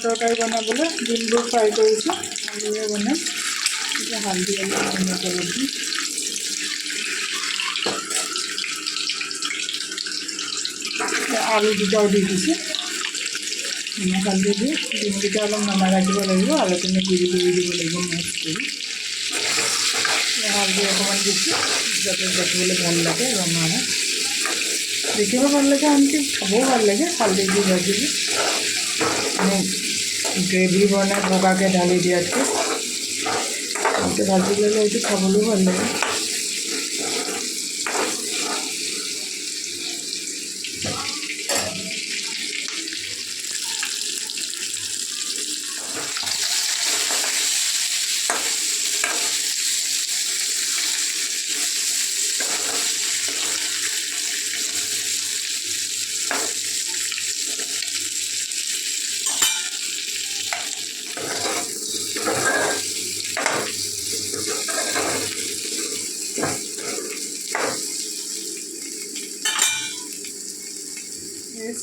তৰকাৰী বনাবলৈ ডিমবোৰ ফ্ৰাই কৰিছোঁ, আলুৰে বনাম। এতিয়া হালধি অলপ নিমখ অলপ দিম। আলু দুটাও দি দিছোঁ, নিমখ হালধি দি ডিমকেইটা অলপ নমাই ৰাখিব লাগিব, আলুখিনি গুৰি কৰি দিব লাগিব মেছ কৰি। হালধি অকণমান দিছোঁ যাতে দেখিবলৈ ভাল লাগে, ৰঙা হয়, দেখিব ভাল লাগে, আনকি খাবও ভাল লাগে। হালধি দি ভাজিলে গ্ৰেভি বনাই বগাকৈ ঢালি দিয়াতকৈ ভালকৈ ভাজি ল'লে এইটো খাবলৈও ভাল লাগে।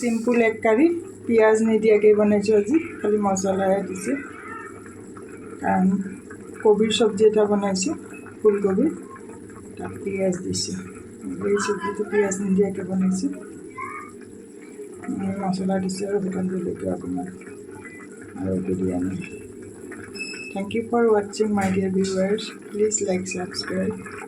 চিম্পুল এগ কাৰী, পিঁয়াজ নিদিয়াকৈ বনাইছোঁ আজি, খালি মছলাহে দিছোঁ। কাৰণ কবিৰ চব্জি এটা বনাইছোঁ, ফুলকবি, তাত পিঁয়াজ দিছোঁ। এই চব্জিটো পিঁয়াজ নিদিয়াকৈ বনাইছোঁ, মছলা দিছোঁ আৰু শুকান জলকীয়া অকণমান, আৰু একো দিয়া নাই। Thank you for watching my dear viewers. Please like, subscribe.